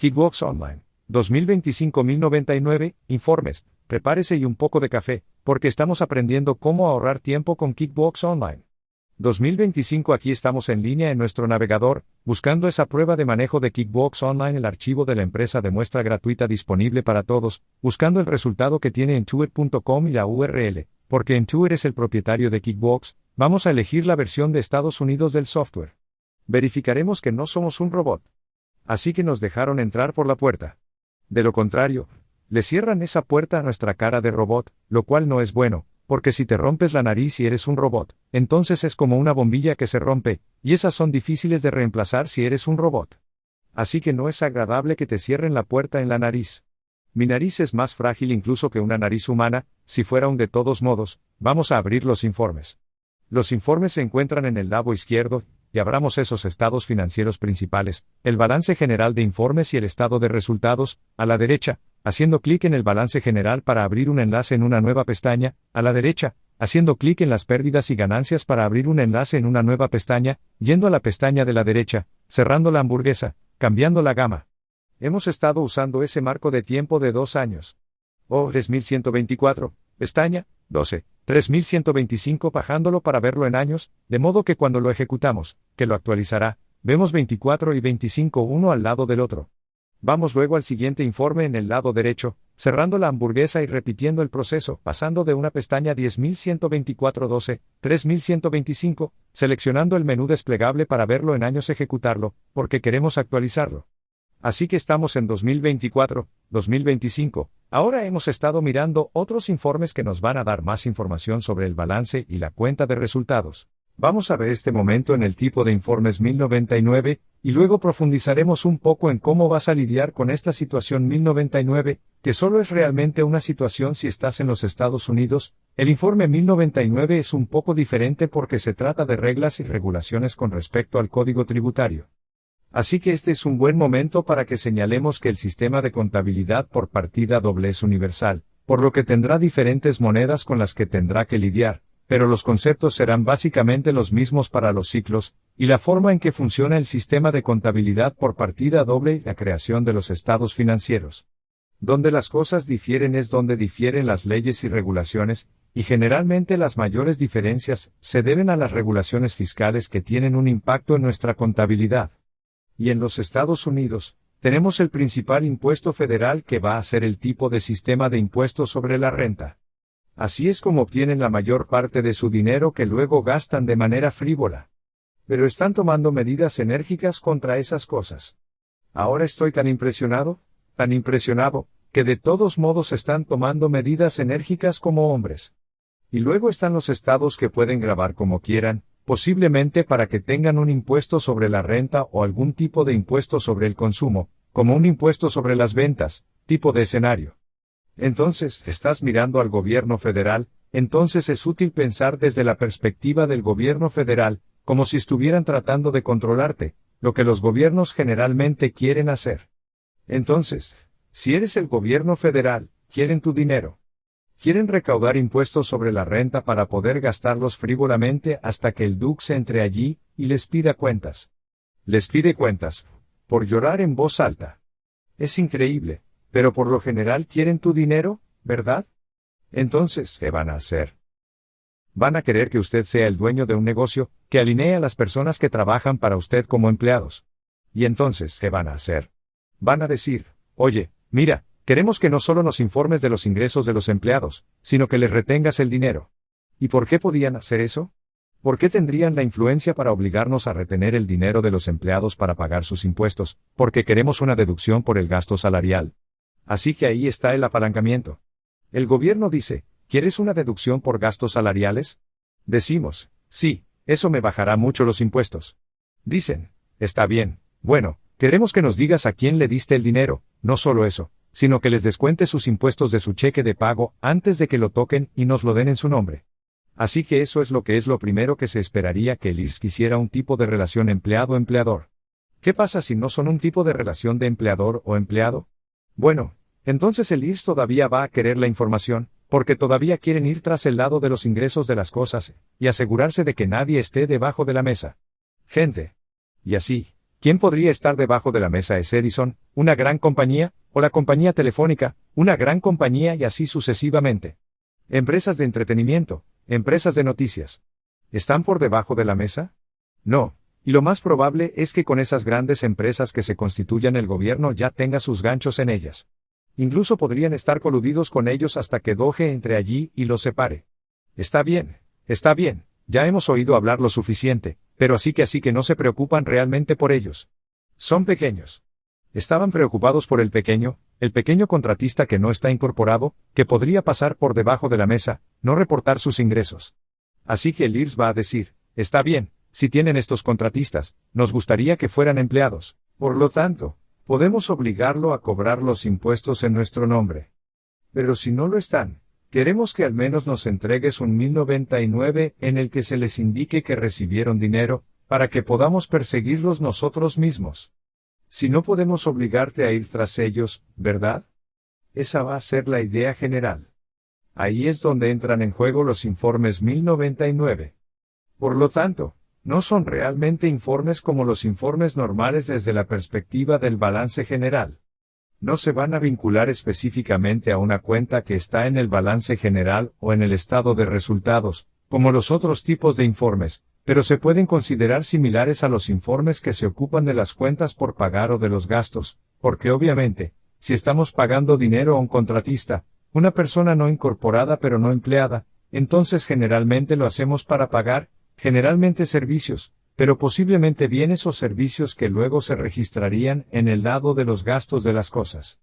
Kickbox Online. 2025.099, informes, prepárese y un poco de café, porque estamos aprendiendo cómo ahorrar tiempo con Kickbox Online. 2025 Aquí estamos en línea en nuestro navegador, buscando esa prueba de manejo de Kickbox Online. El archivo de la empresa de muestra gratuita disponible para todos, buscando el resultado que tiene Intuit.com y la URL, porque Intuit es el propietario de Kickbox. Vamos a elegir la versión de Estados Unidos del software. Verificaremos que no somos un robot. Así que nos dejaron entrar por la puerta. De lo contrario, le cierran esa puerta a nuestra cara de robot, lo cual no es bueno, porque si te rompes la nariz y eres un robot, entonces es como una bombilla que se rompe, y esas son difíciles de reemplazar si eres un robot. Así que no es agradable que te cierren la puerta en la nariz. Mi nariz es más frágil incluso que una nariz humana. Si fuera un de todos modos, vamos a abrir los informes. Los informes se encuentran en el lado izquierdo, y abramos esos estados financieros principales, el balance general de informes y el estado de resultados, a la derecha, haciendo clic en el balance general para abrir un enlace en una nueva pestaña, a la derecha, haciendo clic en las pérdidas y ganancias para abrir un enlace en una nueva pestaña, yendo a la pestaña de la derecha, cerrando la hamburguesa, cambiando la gama. Hemos estado usando ese marco de tiempo de 2 años. 3124, pestaña, 12, 3125 bajándolo para verlo en años, de modo que cuando lo ejecutamos, que lo actualizará, vemos 24 y 25 uno al lado del otro. Vamos luego al siguiente informe en el lado derecho, cerrando la hamburguesa y repitiendo el proceso, pasando de una pestaña 10.124 12, 3.125, seleccionando el menú desplegable para verlo en años ejecutarlo, porque queremos actualizarlo. Así que estamos en 2024, 2025, ahora hemos estado mirando otros informes que nos van a dar más información sobre el balance y la cuenta de resultados. Vamos a ver este momento en el tipo de informes 1099, y luego profundizaremos un poco en cómo vas a lidiar con esta situación 1099, que solo es realmente una situación si estás en los Estados Unidos. El informe 1099 es un poco diferente porque se trata de reglas y regulaciones con respecto al código tributario. Así que este es un buen momento para que señalemos que el sistema de contabilidad por partida doble es universal, por lo que tendrá diferentes monedas con las que tendrá que lidiar, pero los conceptos serán básicamente los mismos para los ciclos, y la forma en que funciona el sistema de contabilidad por partida doble y la creación de los estados financieros. Donde las cosas difieren es donde difieren las leyes y regulaciones, y generalmente las mayores diferencias se deben a las regulaciones fiscales que tienen un impacto en nuestra contabilidad. Y en los Estados Unidos, tenemos el principal impuesto federal que va a ser el tipo de sistema de impuestos sobre la renta. Así es como obtienen la mayor parte de su dinero que luego gastan de manera frívola. Pero están tomando medidas enérgicas contra esas cosas. Ahora estoy tan impresionado, que de todos modos están tomando medidas enérgicas como hombres. Y luego están los estados que pueden grabar como quieran, posiblemente para que tengan un impuesto sobre la renta o algún tipo de impuesto sobre el consumo, como un impuesto sobre las ventas, tipo de escenario. Entonces, estás mirando al gobierno federal, entonces es útil pensar desde la perspectiva del gobierno federal, como si estuvieran tratando de controlarte, lo que los gobiernos generalmente quieren hacer. Entonces, si eres el gobierno federal, quieren tu dinero. Quieren recaudar impuestos sobre la renta para poder gastarlos frívolamente hasta que el Dux entre allí, y les pida cuentas. Les pide cuentas, por llorar en voz alta. Es increíble, pero por lo general quieren tu dinero, ¿verdad? Entonces, ¿qué van a hacer? Van a querer que usted sea el dueño de un negocio, que alinee a las personas que trabajan para usted como empleados. Y entonces, ¿qué van a hacer? Van a decir, oye, mira, queremos que no solo nos informes de los ingresos de los empleados, sino que les retengas el dinero. ¿Y por qué podían hacer eso? ¿Por qué tendrían la influencia para obligarnos a retener el dinero de los empleados para pagar sus impuestos? Porque queremos una deducción por el gasto salarial. Así que ahí está el apalancamiento. El gobierno dice, ¿quieres una deducción por gastos salariales? Decimos, sí, eso me bajará mucho los impuestos. Dicen, está bien, bueno, queremos que nos digas a quién le diste el dinero, no solo eso, sino que les descuente sus impuestos de su cheque de pago antes de que lo toquen y nos lo den en su nombre. Así que eso es lo primero que se esperaría que el IRS quisiera, un tipo de relación empleado-empleador. ¿Qué pasa si no son un tipo de relación de empleador o empleado? Bueno, entonces el IRS todavía va a querer la información, porque todavía quieren ir tras el lado de los ingresos de las cosas, y asegurarse de que nadie esté debajo de la mesa. Gente. Y así, ¿Quién podría estar debajo de la mesa? ¿Es Edison, una gran compañía, o la compañía telefónica, una gran compañía y así sucesivamente? Empresas de entretenimiento, empresas de noticias. ¿Están por debajo de la mesa? No, y lo más probable es que con esas grandes empresas que se constituyan el gobierno ya tenga sus ganchos en ellas. Incluso podrían estar coludidos con ellos hasta que Doge entre allí y los separe. Está bien, ya hemos oído hablar lo suficiente, pero así que no se preocupan realmente por ellos. Son pequeños. Estaban preocupados por el pequeño contratista que no está incorporado, que podría pasar por debajo de la mesa, no reportar sus ingresos. Así que el IRS va a decir, está bien, si tienen estos contratistas, nos gustaría que fueran empleados. Por lo tanto, podemos obligarlo a cobrar los impuestos en nuestro nombre. Pero si no lo están, queremos que al menos nos entregues un 1099 en el que se les indique que recibieron dinero, para que podamos perseguirlos nosotros mismos. Si no podemos obligarte a ir tras ellos, ¿verdad? Esa va a ser la idea general. Ahí es donde entran en juego los informes 1099. Por lo tanto, no son realmente informes como los informes normales desde la perspectiva del balance general. No se van a vincular específicamente a una cuenta que está en el balance general o en el estado de resultados, como los otros tipos de informes, pero se pueden considerar similares a los informes que se ocupan de las cuentas por pagar o de los gastos, porque obviamente, si estamos pagando dinero a un contratista, una persona no incorporada pero no empleada, entonces generalmente lo hacemos para pagar, generalmente servicios, pero posiblemente bienes o servicios que luego se registrarían en el lado de los gastos de las cosas.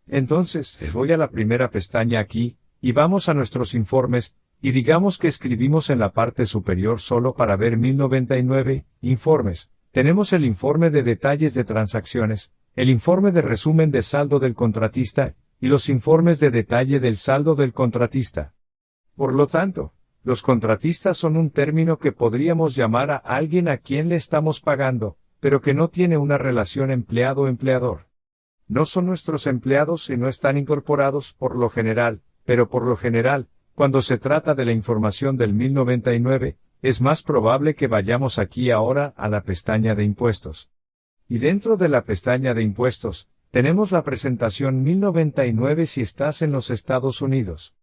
Entonces, voy a la primera pestaña aquí, y vamos a nuestros informes, y digamos que escribimos en la parte superior solo para ver 1099, informes. Tenemos el informe de detalles de transacciones, el informe de resumen de saldo del contratista, y los informes de detalle del saldo del contratista. Por lo tanto, los contratistas son un término que podríamos llamar a alguien a quien le estamos pagando, pero que no tiene una relación empleado-empleador. No son nuestros empleados y no están incorporados por lo general, pero por lo general, cuando se trata de la información del 1099, es más probable que vayamos aquí ahora a la pestaña de impuestos. Y dentro de la pestaña de impuestos, tenemos la presentación 1099 si estás en los Estados Unidos.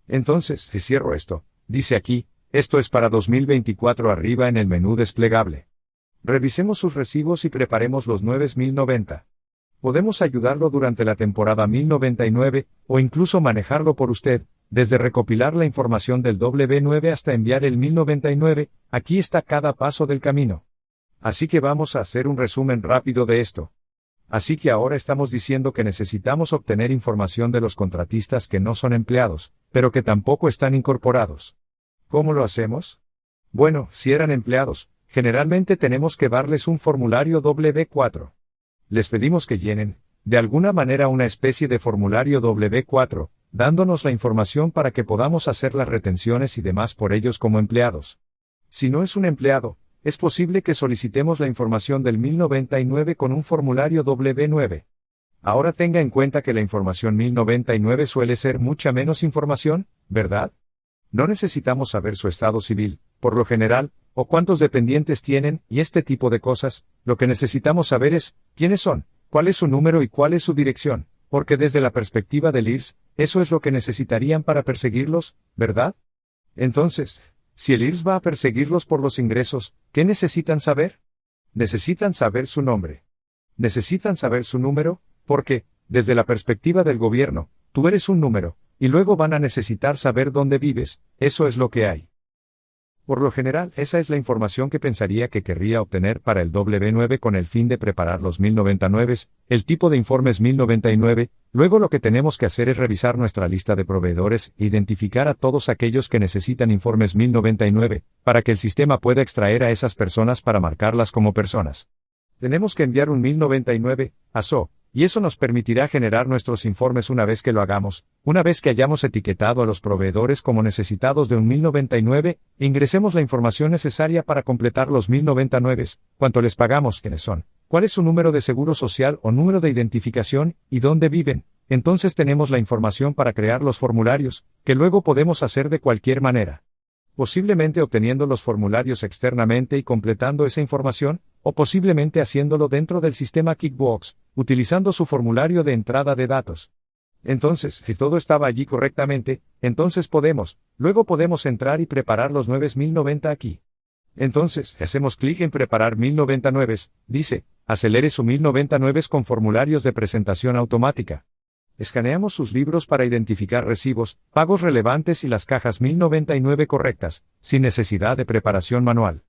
Entonces, si cierro esto, dice aquí, esto es para 2024 arriba en el menú desplegable. Revisemos sus recibos y preparemos los 9090. Podemos ayudarlo durante la temporada 1099, o incluso manejarlo por usted, desde recopilar la información del W9 hasta enviar el 1099, aquí está cada paso del camino. Así que vamos a hacer un resumen rápido de esto. Así que ahora estamos diciendo que necesitamos obtener información de los contratistas que no son empleados, pero que tampoco están incorporados. ¿Cómo lo hacemos? Bueno, si eran empleados, generalmente tenemos que darles un formulario W4. Les pedimos que llenen, de alguna manera, una especie de formulario W4, dándonos la información para que podamos hacer las retenciones y demás por ellos como empleados. Si no es un empleado, es posible que solicitemos la información del 1099 con un formulario W9. Ahora tenga en cuenta que la información 1099 suele ser mucha menos información, ¿verdad? No necesitamos saber su estado civil, por lo general, o cuántos dependientes tienen, y este tipo de cosas. Lo que necesitamos saber es, quiénes son, cuál es su número y cuál es su dirección, porque desde la perspectiva del IRS, eso es lo que necesitarían para perseguirlos, ¿verdad? Entonces, si el IRS va a perseguirlos por los ingresos, ¿qué necesitan saber? Necesitan saber su nombre. Necesitan saber su número, porque, desde la perspectiva del gobierno, tú eres un número, y luego van a necesitar saber dónde vives, eso es lo que hay. Por lo general, esa es la información que pensaría que querría obtener para el W9 con el fin de preparar los 1099, el tipo de informes 1099, luego lo que tenemos que hacer es revisar nuestra lista de proveedores e identificar a todos aquellos que necesitan informes 1099, para que el sistema pueda extraer a esas personas para marcarlas como personas. Tenemos que enviar un 1099 a SO, y eso nos permitirá generar nuestros informes una vez que lo hagamos, una vez que hayamos etiquetado a los proveedores como necesitados de un 1099, ingresemos la información necesaria para completar los 1099, cuánto les pagamos, quiénes son, cuál es su número de seguro social o número de identificación, y dónde viven. Entonces tenemos la información para crear los formularios, que luego podemos hacer de cualquier manera. Posiblemente obteniendo los formularios externamente y completando esa información, o posiblemente haciéndolo dentro del sistema Kickbox, utilizando su formulario de entrada de datos. Entonces, si todo estaba allí correctamente, entonces luego podemos entrar y preparar los 9090 aquí. Entonces, hacemos clic en preparar 1099, dice, acelere su 1099 con formularios de presentación automática. Escaneamos sus libros para identificar recibos, pagos relevantes y las cajas 1099 correctas, sin necesidad de preparación manual.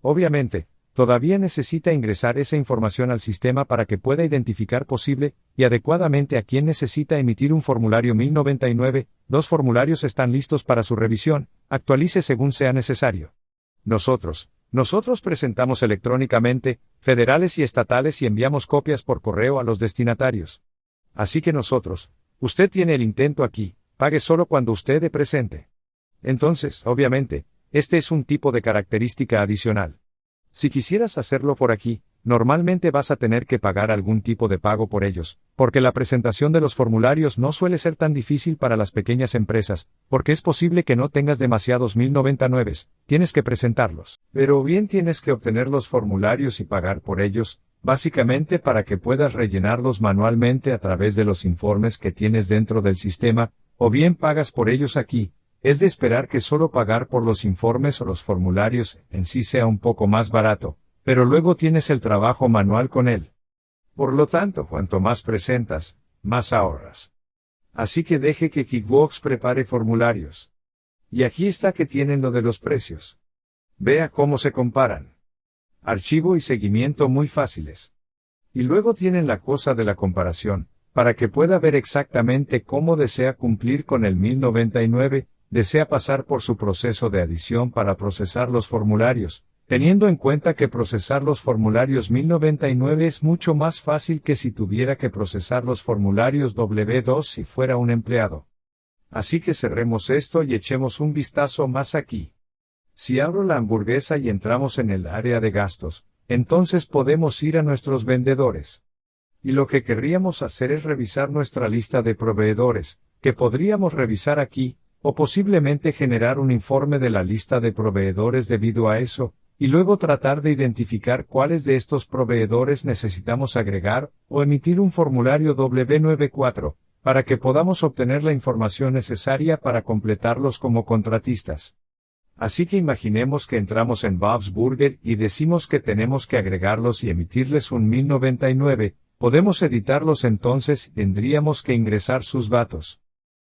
Obviamente, todavía necesita ingresar esa información al sistema para que pueda identificar posible y adecuadamente a quién necesita emitir un formulario 1099, dos formularios están listos para su revisión, actualice según sea necesario. Nosotros presentamos electrónicamente, federales y estatales y enviamos copias por correo a los destinatarios. Así que usted tiene el intento aquí, pague solo cuando usted de presente. Entonces, obviamente, este es un tipo de característica adicional. Si quisieras hacerlo por aquí, normalmente vas a tener que pagar algún tipo de pago por ellos, porque la presentación de los formularios no suele ser tan difícil para las pequeñas empresas, porque es posible que no tengas demasiados 1099, tienes que presentarlos. Pero bien tienes que obtener los formularios y pagar por ellos, básicamente para que puedas rellenarlos manualmente a través de los informes que tienes dentro del sistema, o bien pagas por ellos aquí. Es de esperar que solo pagar por los informes o los formularios en sí sea un poco más barato, pero luego tienes el trabajo manual con él. Por lo tanto, cuanto más presentas, más ahorras. Así que deje que Kickbox prepare formularios. Y aquí está que tienen lo de los precios. Vea cómo se comparan. Archivo y seguimiento muy fáciles. Y luego tienen la cosa de la comparación, para que pueda ver exactamente cómo desea cumplir con el 1099, desea pasar por su proceso de adición para procesar los formularios, teniendo en cuenta que procesar los formularios 1099 es mucho más fácil que si tuviera que procesar los formularios W2 si fuera un empleado. Así que cerremos esto y echemos un vistazo más aquí. Si abro la hamburguesa y entramos en el área de gastos, entonces podemos ir a nuestros vendedores. Y lo que querríamos hacer es revisar nuestra lista de proveedores, que podríamos revisar aquí, o posiblemente generar un informe de la lista de proveedores debido a eso, y luego tratar de identificar cuáles de estos proveedores necesitamos agregar, o emitir un formulario W94, para que podamos obtener la información necesaria para completarlos como contratistas. Así que imaginemos que entramos en Bob's Burger y decimos que tenemos que agregarlos y emitirles un 1099, podemos editarlos entonces y tendríamos que ingresar sus datos.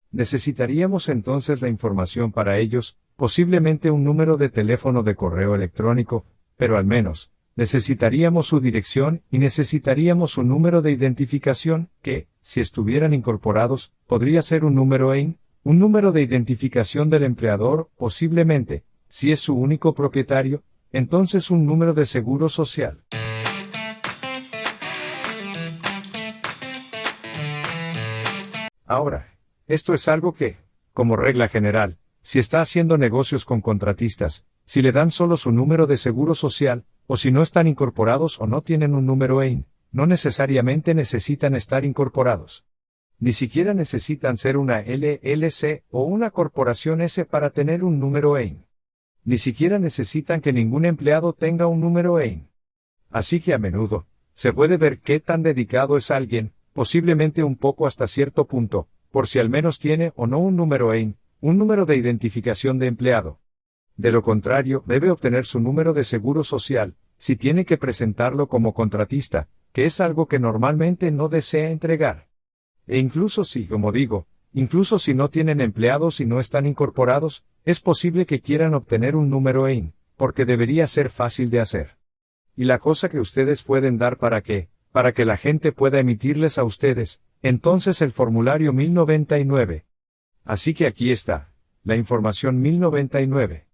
Necesitaríamos entonces la información para ellos, posiblemente un número de teléfono de correo electrónico, pero al menos, necesitaríamos su dirección y necesitaríamos un número de identificación, que, si estuvieran incorporados, podría ser un número EIN, un número de identificación del empleador, posiblemente, si es su único propietario, entonces un número de seguro social. Ahora, esto es algo que, como regla general, si está haciendo negocios con contratistas, si le dan solo su número de seguro social, o si no están incorporados o no tienen un número EIN, no necesariamente necesitan estar incorporados. Ni siquiera necesitan ser una LLC o una corporación S para tener un número EIN. Ni siquiera necesitan que ningún empleado tenga un número EIN. Así que a menudo, se puede ver qué tan dedicado es alguien, posiblemente un poco hasta cierto punto, por si al menos tiene o no un número EIN, un número de identificación de empleado. De lo contrario, debe obtener su número de seguro social, si tiene que presentarlo como contratista, que es algo que normalmente no desea entregar. E incluso si, como digo, incluso si no tienen empleados y no están incorporados, es posible que quieran obtener un número EIN, porque debería ser fácil de hacer. Y la cosa que ustedes pueden dar para que la gente pueda emitirles a ustedes, entonces el formulario 1099. Así que aquí está, la información 1099.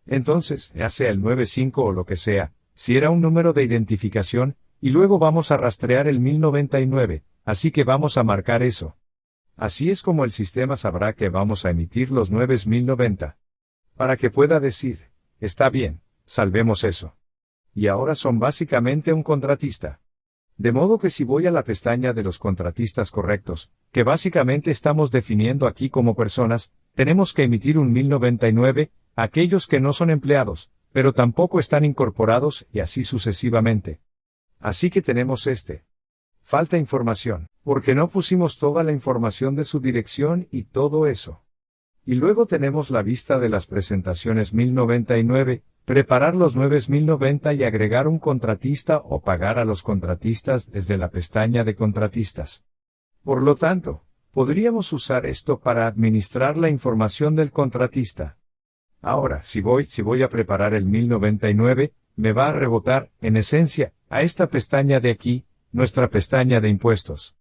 Entonces, ya sea el 95 o lo que sea, si era un número de identificación, y luego vamos a rastrear el 1099, así que vamos a marcar eso. Así es como el sistema sabrá que vamos a emitir los 9090. Para que pueda decir, está bien, salvemos eso. Y ahora son básicamente un contratista. De modo que si voy a la pestaña de los contratistas correctos, que básicamente estamos definiendo aquí como personas, tenemos que emitir un 1099, aquellos que no son empleados, pero tampoco están incorporados, y así sucesivamente. Así que tenemos falta información, porque no pusimos toda la información de su dirección y todo eso. Y luego tenemos la vista de las presentaciones 1099, preparar los 9090 y agregar un contratista o pagar a los contratistas desde la pestaña de contratistas. Por lo tanto, podríamos usar esto para administrar la información del contratista. Ahora, si voy a preparar el 1099, me va a rebotar, en esencia, a esta pestaña de aquí, nuestra pestaña de impuestos.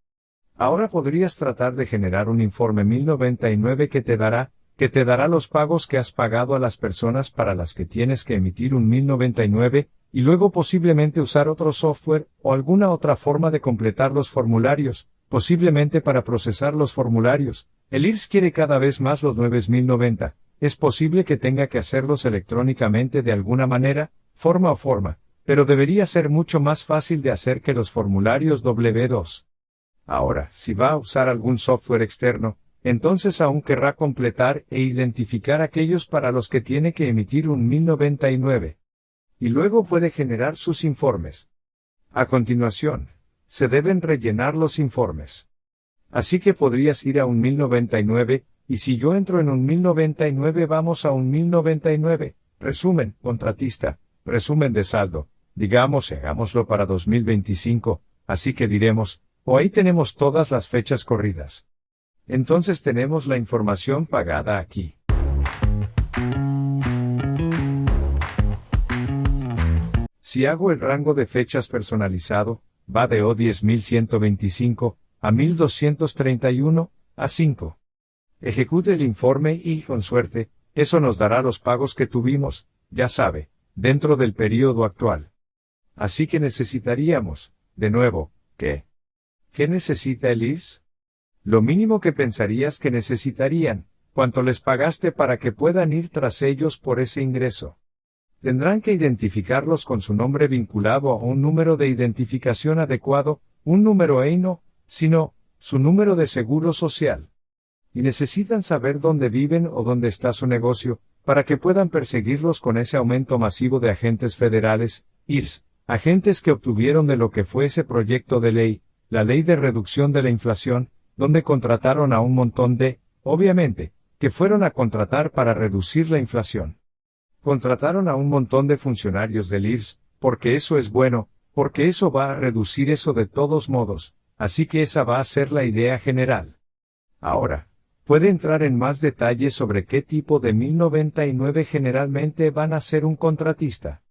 Ahora podrías tratar de generar un informe 1099 que te dará los pagos que has pagado a las personas para las que tienes que emitir un 1099, y luego posiblemente usar otro software o alguna otra forma de completar los formularios, posiblemente para procesar los formularios. El IRS quiere cada vez más los 9090. Es posible que tenga que hacerlos electrónicamente de alguna manera, forma, pero debería ser mucho más fácil de hacer que los formularios W2. Ahora, si va a usar algún software externo, entonces aún querrá completar e identificar aquellos para los que tiene que emitir un 1099. Y luego puede generar sus informes. A continuación, se deben rellenar los informes. Así que podrías ir a un 1099, y si yo entro en un 1099 vamos a un 1099, resumen, contratista, resumen de saldo, digamos hagámoslo para 2025, así que diremos, ahí tenemos todas las fechas corridas. Entonces tenemos la información pagada aquí. Si hago el rango de fechas personalizado, va de O10.125 a 1231 a 5. Ejecute el informe y, con suerte, eso nos dará los pagos que tuvimos, ya sabe, dentro del periodo actual. Así que necesitaríamos, de nuevo, ¿qué? ¿Qué necesita el IRS? Lo mínimo que pensarías que necesitarían, cuánto les pagaste para que puedan ir tras ellos por ese ingreso. Tendrán que identificarlos con su nombre vinculado a un número de identificación adecuado, un número EINO, sino, su número de seguro social. Y necesitan saber dónde viven o dónde está su negocio, para que puedan perseguirlos con ese aumento masivo de agentes federales, IRS, agentes que obtuvieron de lo que fue ese proyecto de ley, la ley de reducción de la inflación, donde contrataron a un montón obviamente, que fueron a contratar para reducir la inflación. Contrataron a un montón de funcionarios del IRS, porque eso es bueno, porque eso va a reducir eso de todos modos, así que esa va a ser la idea general. Ahora, puede entrar en más detalles sobre qué tipo de 1099 generalmente van a ser un contratista.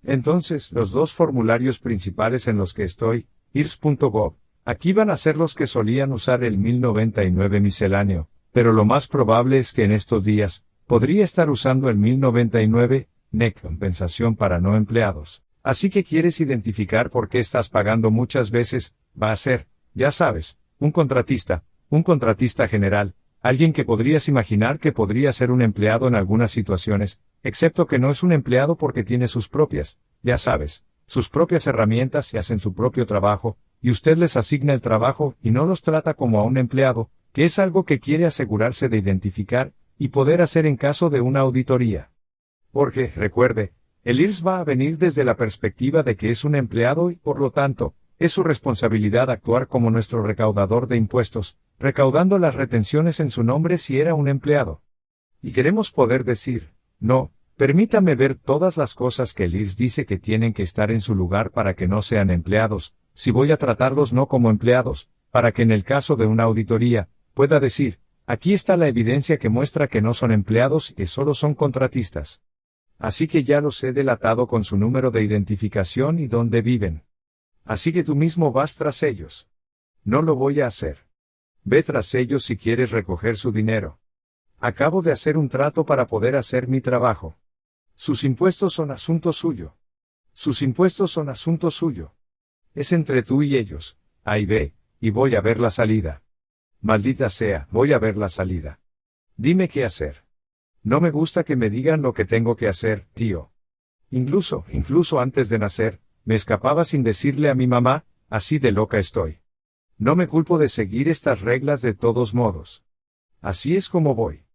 Entonces, los dos formularios principales en los que estoy, irs.gov, aquí van a ser los que solían usar el 1099 misceláneo, pero lo más probable es que en estos días, podría estar usando el 1099, NEC, compensación para no empleados. Así que quieres identificar por qué estás pagando muchas veces, va a ser, ya sabes, un contratista general, alguien que podrías imaginar que podría ser un empleado en algunas situaciones, excepto que no es un empleado porque tiene sus propias, ya sabes, sus propias herramientas y hacen su propio trabajo, y usted les asigna el trabajo y no los trata como a un empleado, que es algo que quiere asegurarse de identificar y poder hacer en caso de una auditoría. Porque, recuerde, el IRS va a venir desde la perspectiva de que es un empleado y, por lo tanto, es su responsabilidad actuar como nuestro recaudador de impuestos, recaudando las retenciones en su nombre si era un empleado. Y queremos poder decir, no, permítame ver todas las cosas que el IRS dice que tienen que estar en su lugar para que no sean empleados, si voy a tratarlos no como empleados, para que en el caso de una auditoría, pueda decir, aquí está la evidencia que muestra que no son empleados y que solo son contratistas. Así que ya los he delatado con su número de identificación y dónde viven. Así que tú mismo vas tras ellos. No lo voy a hacer. Ve tras ellos si quieres recoger su dinero. Acabo de hacer un trato para poder hacer mi trabajo. Sus impuestos son asunto suyo. Sus impuestos son asunto suyo. Es entre tú y ellos. Ahí ve, y voy a ver la salida. Maldita sea, voy a ver la salida. Dime qué hacer. No me gusta que me digan lo que tengo que hacer, tío. Incluso antes de nacer, me escapaba sin decirle a mi mamá, así de loca estoy. No me culpo de seguir estas reglas de todos modos. Así es como voy.